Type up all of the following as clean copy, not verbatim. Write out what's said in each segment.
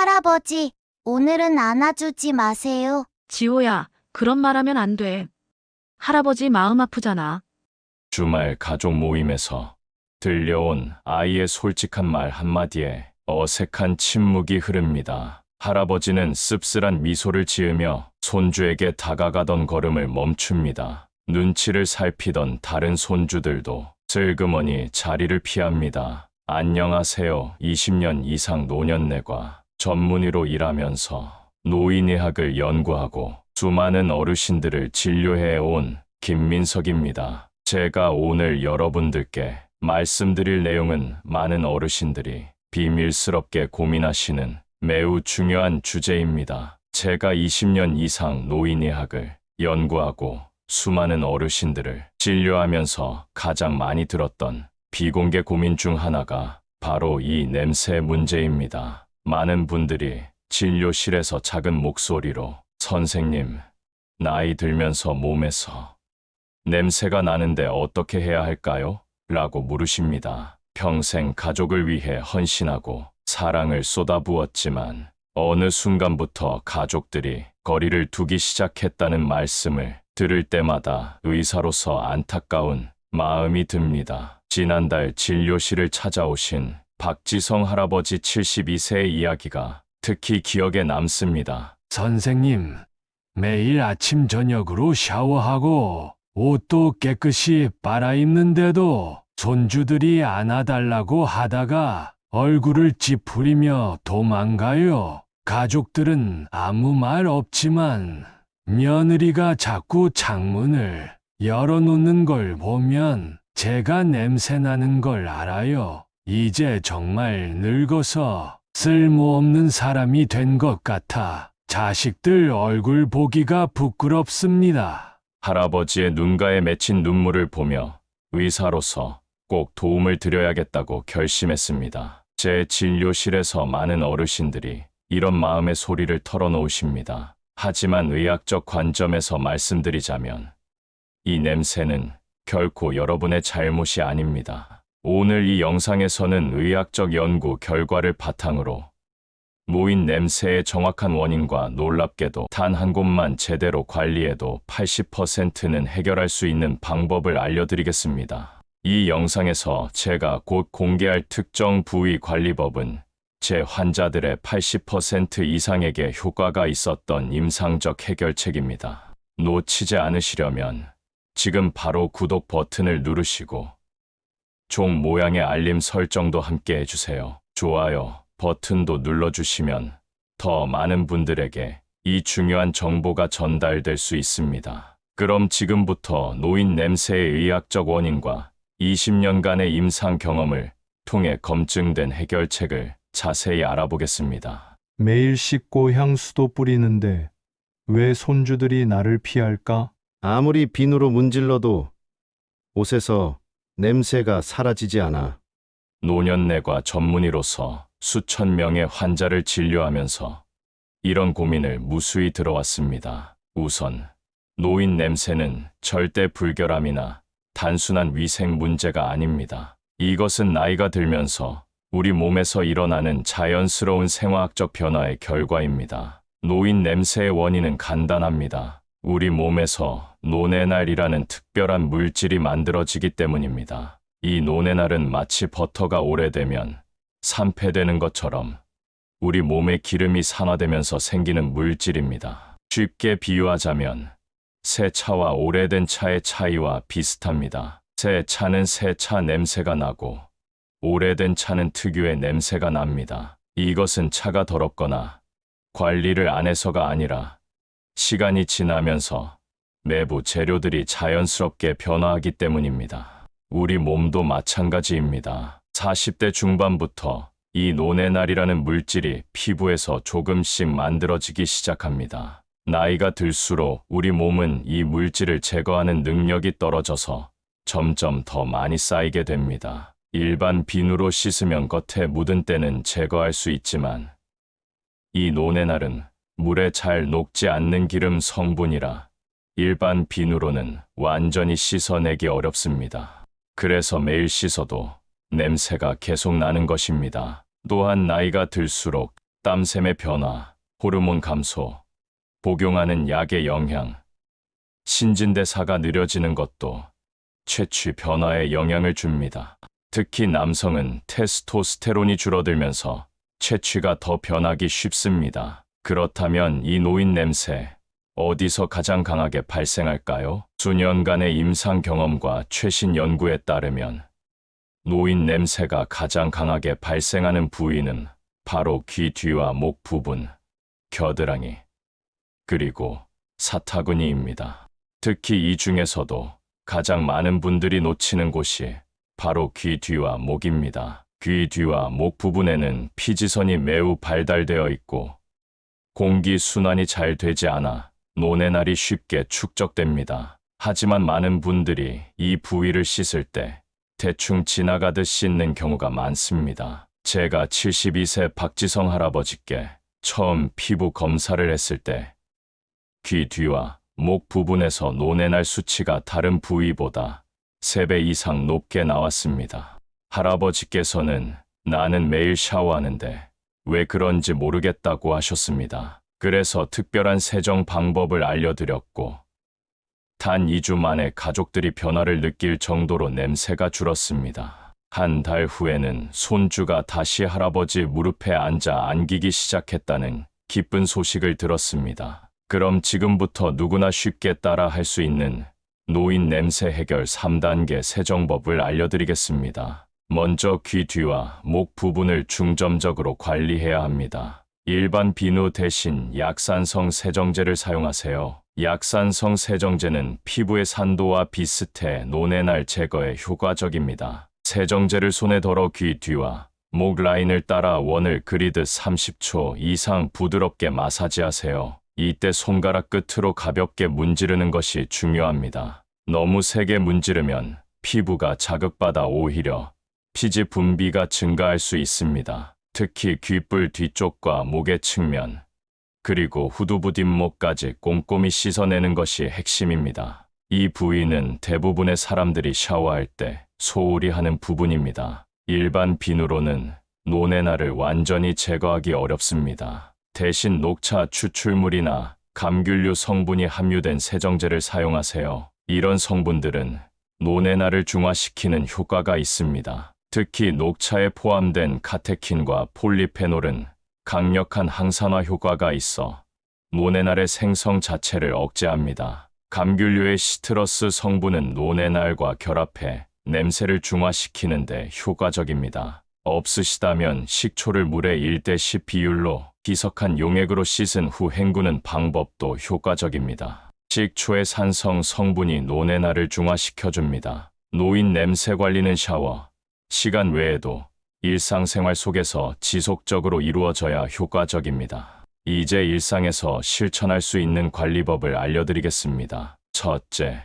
할아버지, 오늘은 안아주지 마세요. 지호야, 그런 말 하면 안 돼. 할아버지 마음 아프잖아. 주말 가족 모임에서 들려온 아이의 솔직한 말 한마디에 어색한 침묵이 흐릅니다. 할아버지는 씁쓸한 미소를 지으며 손주에게 다가가던 걸음을 멈춥니다. 눈치를 살피던 다른 손주들도 슬그머니 자리를 피합니다. 안녕하세요. 20년 이상 노년내과 전문의로 일하면서 노인의학을 연구하고 수많은 어르신들을 진료해온 김민석입니다. 제가 오늘 여러분들께 말씀드릴 내용은 많은 어르신들이 비밀스럽게 고민하시는 매우 중요한 주제입니다. 제가 20년 이상 노인의학을 연구하고 수많은 어르신들을 진료하면서 가장 많이 들었던 비공개 고민 중 하나가 바로 이 냄새 문제입니다. 많은 분들이 진료실에서 작은 목소리로 선생님, 나이 들면서 몸에서 냄새가 나는데 어떻게 해야 할까요? 라고 물으십니다. 평생 가족을 위해 헌신하고 사랑을 쏟아부었지만 어느 순간부터 가족들이 거리를 두기 시작했다는 말씀을 들을 때마다 의사로서 안타까운 마음이 듭니다. 지난달 진료실을 찾아오신 박지성 할아버지 72세의 이야기가 특히 기억에 남습니다. 선생님, 매일 아침 저녁으로 샤워하고 옷도 깨끗이 빨아입는데도 손주들이 안아달라고 하다가 얼굴을 찌푸리며 도망가요. 가족들은 아무 말 없지만 며느리가 자꾸 창문을 열어놓는 걸 보면 제가 냄새 나는 걸 알아요. 이제 정말 늙어서 쓸모없는 사람이 된 것 같아 자식들 얼굴 보기가 부끄럽습니다. 할아버지의 눈가에 맺힌 눈물을 보며 의사로서 꼭 도움을 드려야겠다고 결심했습니다. 제 진료실에서 많은 어르신들이 이런 마음의 소리를 털어놓으십니다. 하지만 의학적 관점에서 말씀드리자면 이 냄새는 결코 여러분의 잘못이 아닙니다. 오늘 이 영상에서는 의학적 연구 결과를 바탕으로 모인 냄새의 정확한 원인과 놀랍게도 단 한 곳만 제대로 관리해도 80%는 해결할 수 있는 방법을 알려드리겠습니다. 이 영상에서 제가 곧 공개할 특정 부위 관리법은 제 환자들의 80% 이상에게 효과가 있었던 임상적 해결책입니다. 놓치지 않으시려면 지금 바로 구독 버튼을 누르시고 종 모양의 알림 설정도 함께 해주세요. 좋아요 버튼도 눌러주시면 더 많은 분들에게 이 중요한 정보가 전달될 수 있습니다. 그럼 지금부터 노인 냄새의 의학적 원인과 20년간의 임상 경험을 통해 검증된 해결책을 자세히 알아보겠습니다. 매일 씻고 향수도 뿌리는데 왜 손주들이 나를 피할까? 아무리 비누로 문질러도 옷에서 냄새가 사라지지 않아. 노년내과 전문의로서 수천 명의 환자를 진료하면서 이런 고민을 무수히 들어왔습니다. 우선 노인 냄새는 절대 불결함이나 단순한 위생 문제가 아닙니다. 이것은 나이가 들면서 우리 몸에서 일어나는 자연스러운 생화학적 변화의 결과입니다. 노인 냄새의 원인은 간단합니다. 우리 몸에서 노네날이라는 특별한 물질이 만들어지기 때문입니다. 이 노네날은 마치 버터가 오래되면 산패되는 것처럼 우리 몸의 기름이 산화되면서 생기는 물질입니다. 쉽게 비유하자면 새 차와 오래된 차의 차이와 비슷합니다. 새 차는 새 차 냄새가 나고 오래된 차는 특유의 냄새가 납니다. 이것은 차가 더럽거나 관리를 안 해서가 아니라 시간이 지나면서 내부 재료들이 자연스럽게 변화하기 때문입니다. 우리 몸도 마찬가지입니다. 40대 중반부터 이 노네날이라는 물질이 피부에서 조금씩 만들어지기 시작합니다. 나이가 들수록 우리 몸은 이 물질을 제거하는 능력이 떨어져서 점점 더 많이 쌓이게 됩니다. 일반 비누로 씻으면 겉에 묻은 때는 제거할 수 있지만 이 노네날은 물에 잘 녹지 않는 기름 성분이라 일반 비누로는 완전히 씻어내기 어렵습니다. 그래서 매일 씻어도 냄새가 계속 나는 것입니다. 또한 나이가 들수록 땀샘의 변화, 호르몬 감소, 복용하는 약의 영향, 신진대사가 느려지는 것도 채취 변화에 영향을 줍니다. 특히 남성은 테스토스테론이 줄어들면서 채취가 더 변하기 쉽습니다. 그렇다면 이 노인 냄새, 어디서 가장 강하게 발생할까요? 수년간의 임상 경험과 최신 연구에 따르면 노인 냄새가 가장 강하게 발생하는 부위는 바로 귀 뒤와 목 부분, 겨드랑이, 그리고 사타구니입니다. 특히 이 중에서도 가장 많은 분들이 놓치는 곳이 바로 귀 뒤와 목입니다. 귀 뒤와 목 부분에는 피지선이 매우 발달되어 있고 공기 순환이 잘 되지 않아 노내날이 쉽게 축적됩니다. 하지만 많은 분들이 이 부위를 씻을 때 대충 지나가듯 씻는 경우가 많습니다. 제가 72세 박지성 할아버지께 처음 피부 검사를 했을 때 귀 뒤와 목 부분에서 노내날 수치가 다른 부위보다 3배 이상 높게 나왔습니다. 할아버지께서는 나는 매일 샤워하는데 왜 그런지 모르겠다고 하셨습니다. 그래서 특별한 세정 방법을 알려드렸고 단 2주 만에 가족들이 변화를 느낄 정도로 냄새가 줄었습니다. 한 달 후에는 손주가 다시 할아버지 무릎에 앉아 안기기 시작했다는 기쁜 소식을 들었습니다. 그럼 지금부터 누구나 쉽게 따라 할 수 있는 노인 냄새 해결 3단계 세정법을 알려드리겠습니다. 먼저 귀 뒤와 목 부분을 중점적으로 관리해야 합니다. 일반 비누 대신 약산성 세정제를 사용하세요. 약산성 세정제는 피부의 산도와 비슷해 노내날 제거에 효과적입니다. 세정제를 손에 덜어 귀 뒤와 목 라인을 따라 원을 그리듯 30초 이상 부드럽게 마사지하세요. 이때 손가락 끝으로 가볍게 문지르는 것이 중요합니다. 너무 세게 문지르면 피부가 자극받아 오히려 피지 분비가 증가할 수 있습니다. 특히 귓불 뒤쪽과 목의 측면, 그리고 후두부 뒷목까지 꼼꼼히 씻어내는 것이 핵심입니다. 이 부위는 대부분의 사람들이 샤워할 때 소홀히 하는 부분입니다. 일반 비누로는 노내날을 완전히 제거하기 어렵습니다. 대신 녹차 추출물이나 감귤류 성분이 함유된 세정제를 사용하세요. 이런 성분들은 노내날을 중화시키는 효과가 있습니다. 특히 녹차에 포함된 카테킨과 폴리페놀은 강력한 항산화 효과가 있어 노내날의 생성 자체를 억제합니다. 감귤류의 시트러스 성분은 노내날과 결합해 냄새를 중화시키는데 효과적입니다. 없으시다면 식초를 물에 1대10 비율로 희석한 용액으로 씻은 후 헹구는 방법도 효과적입니다. 식초의 산성 성분이 노내날을 중화시켜줍니다. 노인 냄새 관리는 샤워 시간 외에도 일상생활 속에서 지속적으로 이루어져야 효과적입니다. 이제 일상에서 실천할 수 있는 관리법을 알려드리겠습니다. 첫째,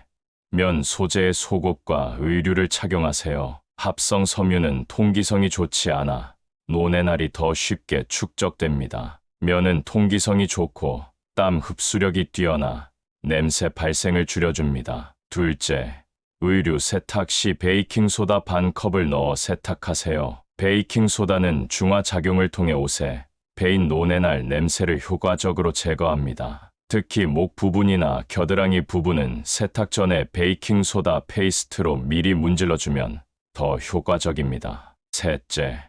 면 소재의 속옷과 의류를 착용하세요. 합성 섬유는 통기성이 좋지 않아 노내날이 더 쉽게 축적됩니다. 면은 통기성이 좋고 땀 흡수력이 뛰어나 냄새 발생을 줄여줍니다. 둘째, 의류 세탁 시 베이킹소다 반 컵을 넣어 세탁하세요. 베이킹소다는 중화작용을 통해 옷에 배인 노내날 냄새를 효과적으로 제거합니다. 특히 목 부분이나 겨드랑이 부분은 세탁 전에 베이킹소다 페이스트로 미리 문질러주면 더 효과적입니다. 셋째,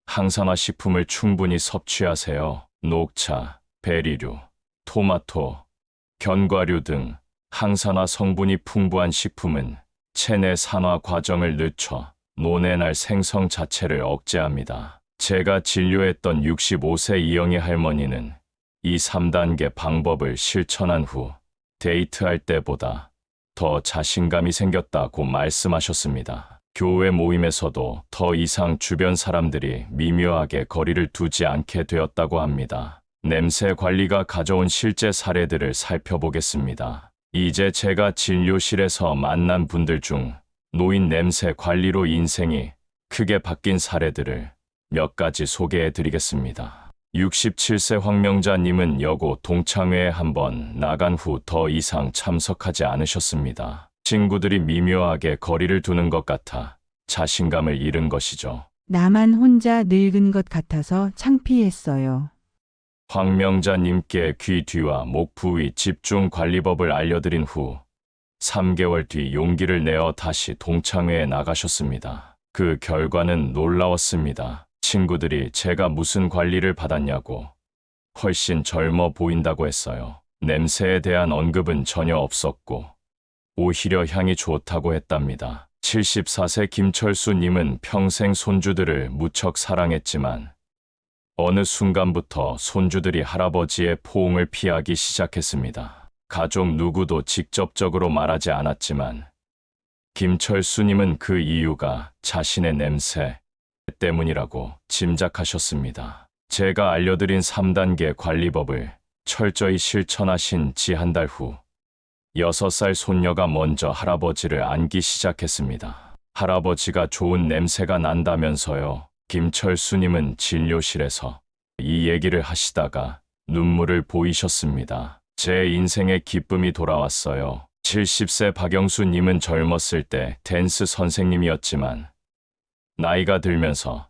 항산화 식품을 충분히 섭취하세요. 녹차, 베리류, 토마토, 견과류 등 항산화 성분이 풍부한 식품은 체내 산화 과정을 늦춰 노내날 생성 자체를 억제합니다. 제가 진료했던 65세 이영희 할머니는 이 3단계 방법을 실천한 후 데이트할 때보다 더 자신감이 생겼다고 말씀하셨습니다. 교회 모임에서도 더 이상 주변 사람들이 미묘하게 거리를 두지 않게 되었다고 합니다. 냄새 관리가 가져온 실제 사례들을 살펴보겠습니다. 이제 제가 진료실에서 만난 분들 중 노인 냄새 관리로 인생이 크게 바뀐 사례들을 몇 가지 소개해 드리겠습니다. 67세 황명자님은 여고 동창회에 한번 나간 후 더 이상 참석하지 않으셨습니다. 친구들이 미묘하게 거리를 두는 것 같아 자신감을 잃은 것이죠. 나만 혼자 늙은 것 같아서 창피했어요. 황명자님께 귀 뒤와 목 부위 집중 관리법을 알려드린 후 3개월 뒤 용기를 내어 다시 동창회에 나가셨습니다. 그 결과는 놀라웠습니다. 친구들이 제가 무슨 관리를 받았냐고 훨씬 젊어 보인다고 했어요. 냄새에 대한 언급은 전혀 없었고 오히려 향이 좋다고 했답니다. 74세 김철수님은 평생 손주들을 무척 사랑했지만 어느 순간부터 손주들이 할아버지의 포옹을 피하기 시작했습니다. 가족 누구도 직접적으로 말하지 않았지만 김철수님은 그 이유가 자신의 냄새 때문이라고 짐작하셨습니다. 제가 알려드린 3단계 관리법을 철저히 실천하신 지 한 달 후 6살 손녀가 먼저 할아버지를 안기 시작했습니다. 할아버지가 좋은 냄새가 난다면서요. 김철수님은 진료실에서 이 얘기를 하시다가 눈물을 보이셨습니다. 제 인생의 기쁨이 돌아왔어요. 70세 박영수님은 젊었을 때 댄스 선생님이었지만 나이가 들면서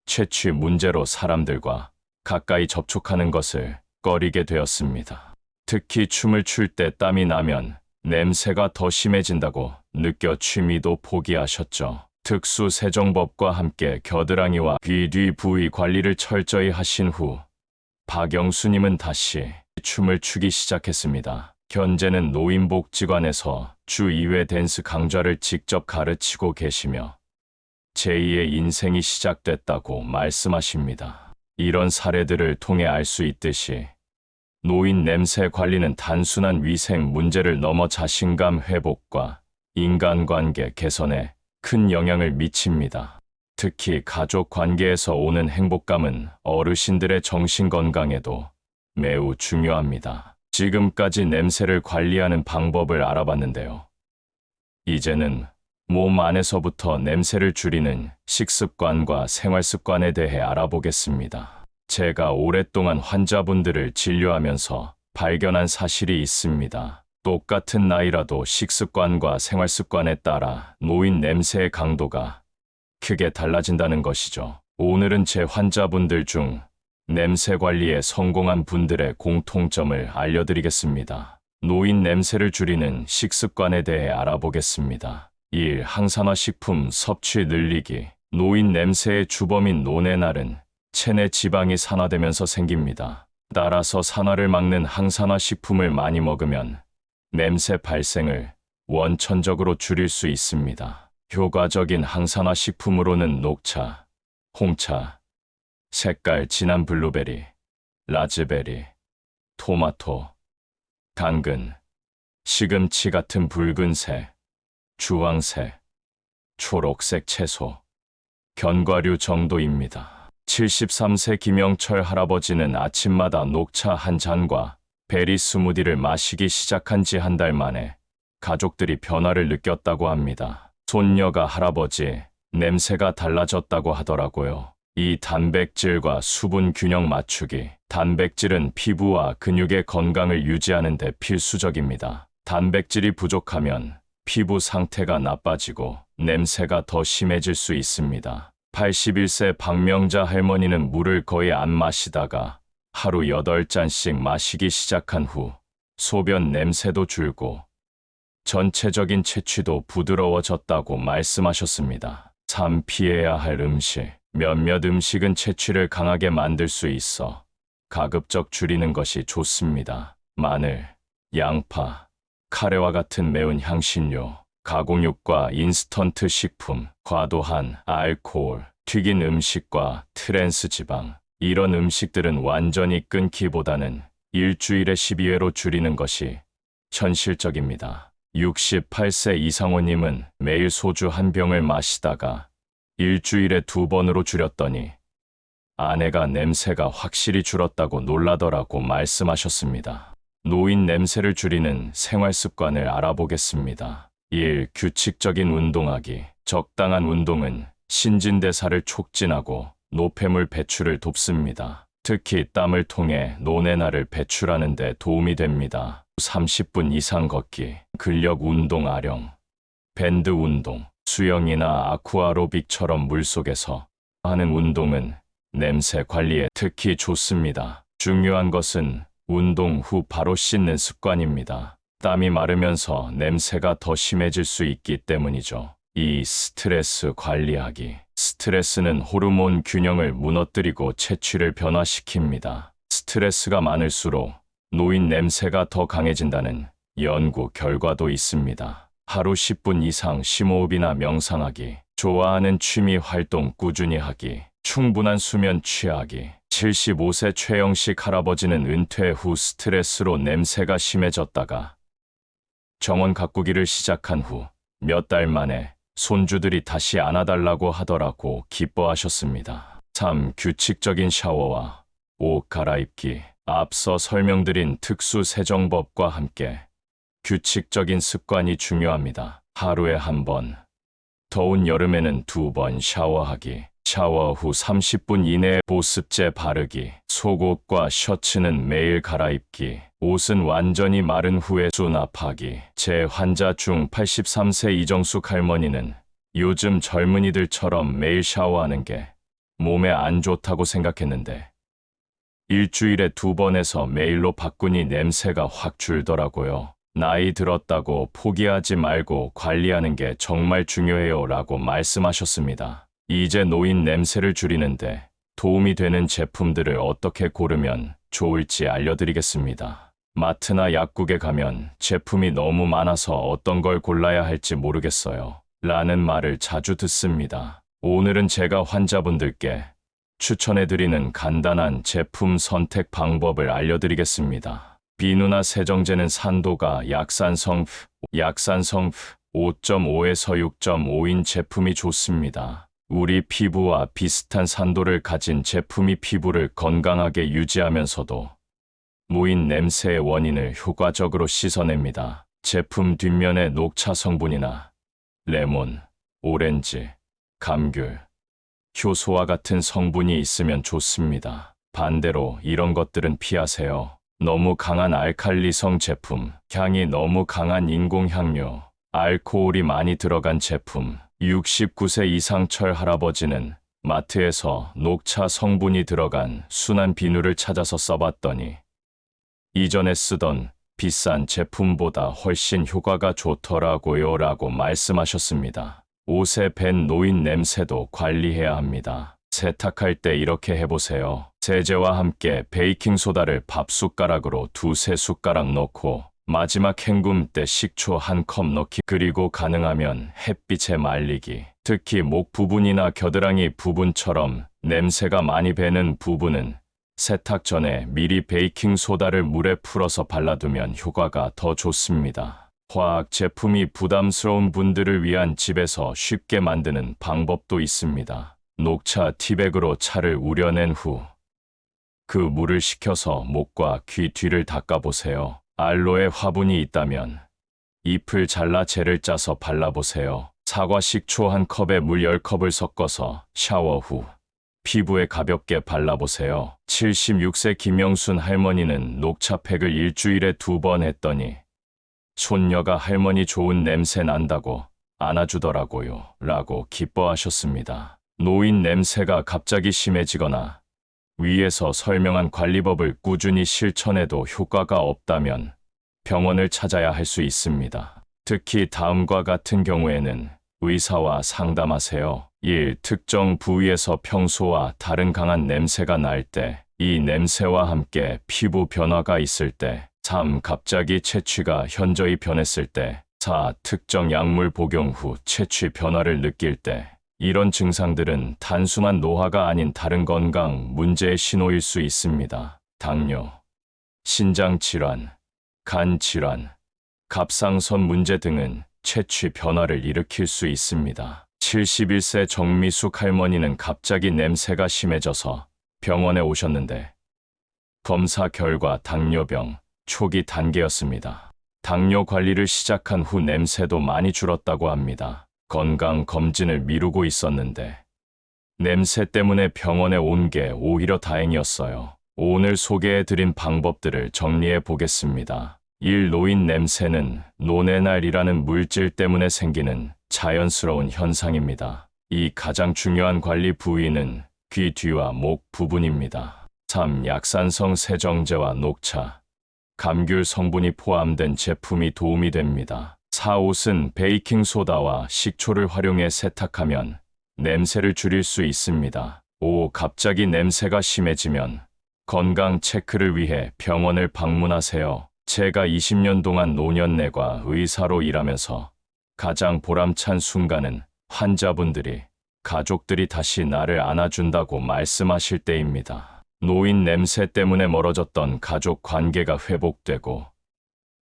채취 문제로 사람들과 가까이 접촉하는 것을 꺼리게 되었습니다. 특히 춤을 출 때 땀이 나면 냄새가 더 심해진다고 느껴 취미도 포기하셨죠. 특수 세정법과 함께 겨드랑이와 귀 뒤 부위 관리를 철저히 하신 후 박영수님은 다시 춤을 추기 시작했습니다. 현재는 노인복지관에서 주 2회 댄스 강좌를 직접 가르치고 계시며 제2의 인생이 시작됐다고 말씀하십니다. 이런 사례들을 통해 알 수 있듯이 노인 냄새 관리는 단순한 위생 문제를 넘어 자신감 회복과 인간관계 개선에 큰 영향을 미칩니다. 특히 가족 관계에서 오는 행복감은 어르신들의 정신 건강에도 매우 중요합니다. 지금까지 냄새를 관리하는 방법을 알아봤는데요. 이제는 몸 안에서부터 냄새를 줄이는 식습관과 생활습관에 대해 알아보겠습니다. 제가 오랫동안 환자분들을 진료하면서 발견한 사실이 있습니다. 똑같은 나이라도 식습관과 생활습관에 따라 노인 냄새의 강도가 크게 달라진다는 것이죠. 오늘은 제 환자분들 중 냄새 관리에 성공한 분들의 공통점을 알려드리겠습니다. 노인 냄새를 줄이는 식습관에 대해 알아보겠습니다. 1. 항산화 식품 섭취 늘리기. 노인 냄새의 주범인 노네날은 체내 지방이 산화되면서 생깁니다. 따라서 산화를 막는 항산화 식품을 많이 먹으면 냄새 발생을 원천적으로 줄일 수 있습니다. 효과적인 항산화 식품으로는 녹차, 홍차, 색깔 진한 블루베리, 라즈베리, 토마토, 당근, 시금치 같은 붉은색, 주황색, 초록색 채소, 견과류 정도입니다. 73세 김영철 할아버지는 아침마다 녹차 한 잔과 베리 스무디를 마시기 시작한 지 한 달 만에 가족들이 변화를 느꼈다고 합니다. 손녀가 할아버지 냄새가 달라졌다고 하더라고요. 이 단백질과 수분 균형 맞추기. 단백질은 피부와 근육의 건강을 유지하는 데 필수적입니다. 단백질이 부족하면 피부 상태가 나빠지고 냄새가 더 심해질 수 있습니다. 81세 박명자 할머니는 물을 거의 안 마시다가 하루 8잔씩 마시기 시작한 후 소변 냄새도 줄고 전체적인 체취도 부드러워졌다고 말씀하셨습니다. 3. 피해야 할 음식. 몇몇 음식은 체취를 강하게 만들 수 있어 가급적 줄이는 것이 좋습니다. 마늘, 양파, 카레와 같은 매운 향신료, 가공육과 인스턴트 식품, 과도한 알코올, 튀긴 음식과 트랜스 지방. 이런 음식들은 완전히 끊기보다는 일주일에 12회로 줄이는 것이 현실적입니다. 68세 이상호님은 매일 소주 한 병을 마시다가 일주일에 2번으로 줄였더니 아내가 냄새가 확실히 줄었다고 놀라더라고 말씀하셨습니다. 노인 냄새를 줄이는 생활 습관을 알아보겠습니다. 1. 규칙적인 운동하기. 적당한 운동은 신진대사를 촉진하고 노폐물 배출을 돕습니다. 특히 땀을 통해 노네나를 배출하는 데 도움이 됩니다. 30분 이상 걷기, 근력 운동 아령, 밴드 운동, 수영이나 아쿠아로빅처럼 물속에서 하는 운동은 냄새 관리에 특히 좋습니다. 중요한 것은 운동 후 바로 씻는 습관입니다. 땀이 마르면서 냄새가 더 심해질 수 있기 때문이죠. 이 스트레스 관리하기. 스트레스는 호르몬 균형을 무너뜨리고 체취를 변화시킵니다. 스트레스가 많을수록 노인 냄새가 더 강해진다는 연구 결과도 있습니다. 하루 10분 이상 심호흡이나 명상하기, 좋아하는 취미 활동 꾸준히 하기, 충분한 수면 취하기. 75세 최영식 할아버지는 은퇴 후 스트레스로 냄새가 심해졌다가 정원 가꾸기를 시작한 후 몇 달 만에 손주들이 다시 안아달라고 하더라고 기뻐하셨습니다. 3. 규칙적인 샤워와 옷 갈아입기. 앞서 설명드린 특수 세정법과 함께 규칙적인 습관이 중요합니다. 하루에 한 번, 더운 여름에는 2번 샤워하기. 샤워 후 30분 이내에 보습제 바르기. 속옷과 셔츠는 매일 갈아입기. 옷은 완전히 마른 후에 수납하기. 제 환자 중 83세 이정숙 할머니는 요즘 젊은이들처럼 매일 샤워하는 게 몸에 안 좋다고 생각했는데 일주일에 2번에서 매일로 바꾸니 냄새가 확 줄더라고요. 나이 들었다고 포기하지 말고 관리하는 게 정말 중요해요 라고 말씀하셨습니다. 이제 노인 냄새를 줄이는데 도움이 되는 제품들을 어떻게 고르면 좋을지 알려드리겠습니다. 마트나 약국에 가면 제품이 너무 많아서 어떤 걸 골라야 할지 모르겠어요. 라는 말을 자주 듣습니다. 오늘은 제가 환자분들께 추천해드리는 간단한 제품 선택 방법을 알려드리겠습니다. 비누나 세정제는 산도가 약산성 5.5에서 6.5인 제품이 좋습니다. 우리 피부와 비슷한 산도를 가진 제품이 피부를 건강하게 유지하면서도 무인 냄새의 원인을 효과적으로 씻어냅니다. 제품 뒷면에 녹차 성분이나 레몬, 오렌지, 감귤, 효소와 같은 성분이 있으면 좋습니다. 반대로 이런 것들은 피하세요. 너무 강한 알칼리성 제품, 향이 너무 강한 인공향료, 알코올이 많이 들어간 제품. 69세 이상 철 할아버지는 마트에서 녹차 성분이 들어간 순한 비누를 찾아서 써봤더니 이전에 쓰던 비싼 제품보다 훨씬 효과가 좋더라고요 라고 말씀하셨습니다. 옷에 밴 노인 냄새도 관리해야 합니다. 세탁할 때 이렇게 해보세요. 세제와 함께 베이킹소다를 밥숟가락으로 2~3숟가락 넣고 마지막 헹굼 때 식초 1컵 넣기. 그리고 가능하면 햇빛에 말리기. 특히 목 부분이나 겨드랑이 부분처럼 냄새가 많이 배는 부분은 세탁 전에 미리 베이킹소다를 물에 풀어서 발라두면 효과가 더 좋습니다. 화학 제품이 부담스러운 분들을 위한 집에서 쉽게 만드는 방법도 있습니다. 녹차 티백으로 차를 우려낸 후 그 물을 식혀서 목과 귀 뒤를 닦아보세요. 알로에 화분이 있다면 잎을 잘라 젤을 짜서 발라보세요. 사과 식초 1컵에 물 10컵을 섞어서 샤워 후 피부에 가볍게 발라보세요. 76세 김영순 할머니는 녹차팩을 일주일에 2번 했더니 손녀가 할머니 좋은 냄새 난다고 안아주더라고요 라고 기뻐하셨습니다. 노인 냄새가 갑자기 심해지거나 위에서 설명한 관리법을 꾸준히 실천해도 효과가 없다면 병원을 찾아야 할 수 있습니다. 특히 다음과 같은 경우에는 의사와 상담하세요. 1. 특정 부위에서 평소와 다른 강한 냄새가 날 때, 이 냄새와 함께 피부 변화가 있을 때, 3. 갑자기 체취가 현저히 변했을 때, 4. 특정 약물 복용 후 체취 변화를 느낄 때, 이런 증상들은 단순한 노화가 아닌 다른 건강 문제의 신호일 수 있습니다. 당뇨, 신장질환, 간질환, 갑상선 문제 등은 체취 변화를 일으킬 수 있습니다. 71세 정미숙 할머니는 갑자기 냄새가 심해져서 병원에 오셨는데 검사 결과 당뇨병 초기 단계였습니다. 당뇨 관리를 시작한 후 냄새도 많이 줄었다고 합니다. 건강 검진을 미루고 있었는데 냄새 때문에 병원에 온 게 오히려 다행이었어요. 오늘 소개해드린 방법들을 정리해 보겠습니다. 1. 노인 냄새는 노네날이라는 물질 때문에 생기는 자연스러운 현상입니다. 이 가장 중요한 관리 부위는 귀 뒤와 목 부분입니다. 3. 약산성 세정제와 녹차, 감귤 성분이 포함된 제품이 도움이 됩니다. 4. 옷은 베이킹소다와 식초를 활용해 세탁하면 냄새를 줄일 수 있습니다. 5. 갑자기 냄새가 심해지면 건강 체크를 위해 병원을 방문하세요. 제가 20년 동안 노년내과 의사로 일하면서 가장 보람찬 순간은 환자분들이, 가족들이 다시 나를 안아준다고 말씀하실 때입니다. 노인 냄새 때문에 멀어졌던 가족 관계가 회복되고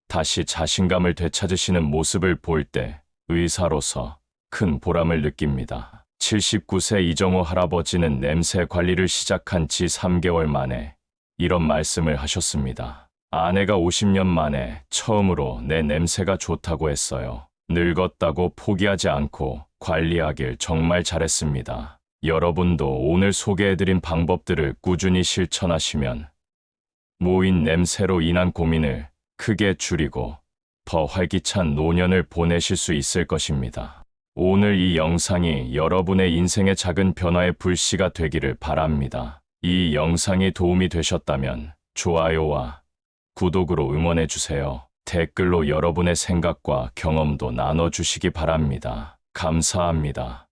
다시 자신감을 되찾으시는 모습을 볼 때 의사로서 큰 보람을 느낍니다. 79세 이정호 할아버지는 냄새 관리를 시작한 지 3개월 만에 이런 말씀을 하셨습니다. 아내가 50년 만에 처음으로 내 냄새가 좋다고 했어요. 늙었다고 포기하지 않고 관리하길 정말 잘했습니다. 여러분도 오늘 소개해드린 방법들을 꾸준히 실천하시면 모인 냄새로 인한 고민을 크게 줄이고 더 활기찬 노년을 보내실 수 있을 것입니다. 오늘 이 영상이 여러분의 인생의 작은 변화의 불씨가 되기를 바랍니다. 이 영상이 도움이 되셨다면 좋아요와 구독으로 응원해주세요. 댓글로 여러분의 생각과 경험도 나눠주시기 바랍니다. 감사합니다.